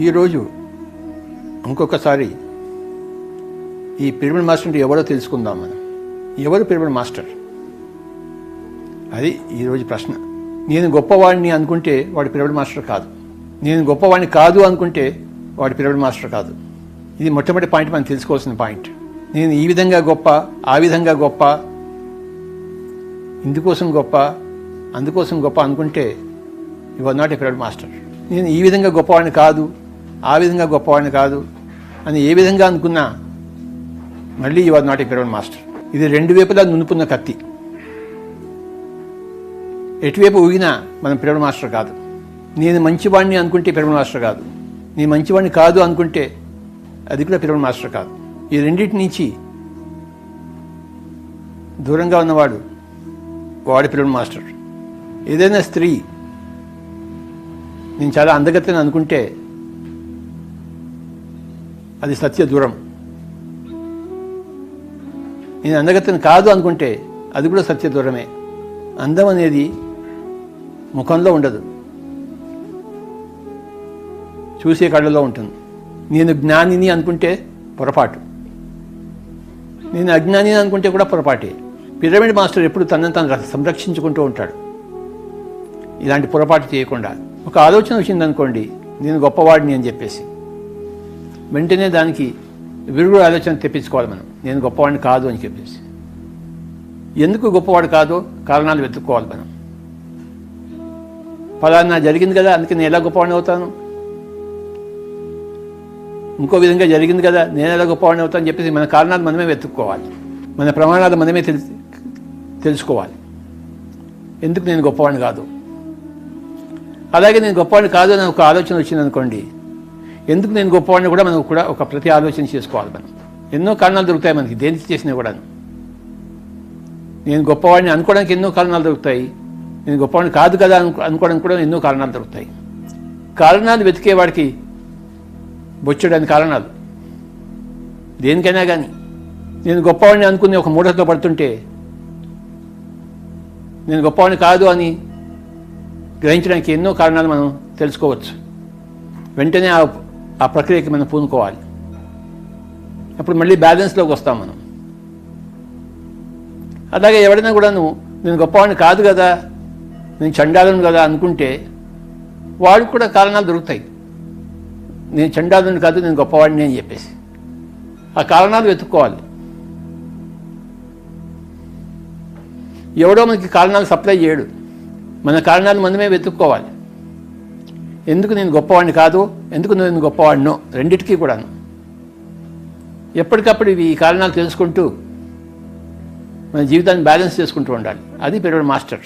ఈరోజు ఇంకొకసారి ఈ పిరమిడ్ మాస్టర్ అంటే ఎవరో తెలుసుకుందాం మనం. ఎవరు పిరమిడ్ మాస్టర్? అది ఈరోజు ప్రశ్న. నేను గొప్పవాడిని అనుకుంటే వాడు పిరమిడ్ మాస్టర్ కాదు. నేను గొప్పవాడిని కాదు అనుకుంటే వాడు పిరమిడ్ మాస్టర్ కాదు. ఇది మొట్టమొదటి పాయింట్ మనం తెలుసుకోవాల్సిన పాయింట్. నేను ఈ విధంగా గొప్ప, ఆ విధంగా గొప్ప, ఇందుకోసం గొప్ప, అందుకోసం గొప్ప అనుకుంటే you are not a pyramid master. నేను ఈ విధంగా గొప్పవాడిని కాదు, ఆ విధంగా గొప్పవాడిని కాదు అని ఏ విధంగా అనుకున్నా మళ్ళీ you are not a pyramid master. ఇది రెండు వైపులా నునుపున్న కత్తి. ఎటువైపు ఊగినా మనం పిరమిడ్ మాస్టర్ కాదు. నేను మంచివాడిని అనుకుంటే పిరమిడ్ మాస్టర్ కాదు. నేను మంచివాడిని కాదు అనుకుంటే అది కూడా పిరమిడ్ మాస్టర్ కాదు. ఈ రెండింటి నుంచి దూరంగా ఉన్నవాడు వాడి పిరమిడ్ మాస్టర్. ఏదైనా స్త్రీ నేను చాలా అందగత్తెని అనుకుంటే అది సత్య దూరం. నేను అందగత్తెని కాదు అనుకుంటే అది కూడా సత్య దూరమే. అందం అనేది ముఖంలో ఉండదు, చూసే కళ్ళలో ఉంటుంది. నేను జ్ఞానిని అనుకుంటే పొరపాటు, నేను అజ్ఞానిని అనుకుంటే కూడా పొరపాటే. పిరమిడ్ మాస్టర్ ఎప్పుడు తనను తను సంరక్షించుకుంటూ ఉంటాడు, ఇలాంటి పొరపాటు చేయకుండా. ఒక ఆలోచన వచ్చిందనుకోండి, నేను గొప్పవాడిని అని చెప్పేసి, వెంటనే దానికి విరుగుడు ఆలోచన తెప్పించుకోవాలి మనం. నేను గొప్పవాడిని కాదు అని చెప్పేసి. ఎందుకు గొప్పవాడు కాదో కారణాలు వెతుక్కోవాలి మనం. ఫలానా జరిగింది కదా అందుకే నేను ఎలా గొప్పవాడిని అవుతాను, ఇంకో విధంగా జరిగింది కదా నేను ఎలా గొప్పవాడిని అవుతాను అని చెప్పేసి మన కారణాలు మనమే వెతుక్కోవాలి. మన ప్రమాణాలు మనమే తెలుసుకోవాలి. ఎందుకు నేను గొప్పవాడిని కాదు. అలాగే నేను గొప్పవాడిని కాదు అని ఒక ఆలోచన వచ్చిందనుకోండి, ఎందుకు నేను గొప్పవాడిని కూడా మనం కూడా ఒక ప్రతి ఆలోచన చేసుకోవాలి మనం. ఎన్నో కారణాలు దొరుకుతాయి మనకి దేనికి చేసినా కూడా. నేను గొప్పవాడిని అనుకోవడానికి ఎన్నో కారణాలు దొరుకుతాయి, నేను గొప్పవాడిని కాదు కదా అనుకోవడానికి కూడా ఎన్నో కారణాలు దొరుకుతాయి. కారణాలు వెతికేవాడికి బొచ్చడానికి కారణాలు దేనికైనా కానీ. నేను గొప్పవాడిని అనుకుని ఒక మూఢతో పడుతుంటే నేను గొప్పవాడిని కాదు అని గ్రహించడానికి ఎన్నో కారణాలు మనం తెలుసుకోవచ్చు. వెంటనే ఆ ప్రక్రియకి మనం పూనుకోవాలి. అప్పుడు మళ్ళీ బ్యాలెన్స్లోకి వస్తాం మనం. అలాగే ఎవడైనా కూడాను నేను గొప్పవాడిని కాదు కదా, నేను చండాలను కదా అనుకుంటే వాడికి కూడా కారణాలు దొరుకుతాయి. నేను చండాలను కాదు, నేను గొప్పవాడిని అని చెప్పేసి ఆ కారణాలు వెతుక్కోవాలి. ఎవడో మనకి కారణాలు సప్లై చేయడు, మన కారణాలు మనమే వెతుక్కోవాలి. ఎందుకు నేను గొప్పవాడిని కాదు, ఎందుకు నేను గొప్పవాడినో, రెండిటికీ కూడాను ఎప్పటికప్పుడు ఈ కారణాలు తెలుసుకుంటూ మన జీవితాన్ని బ్యాలెన్స్ చేసుకుంటూ ఉండాలి. అది పిరమిడ్ మాస్టర్.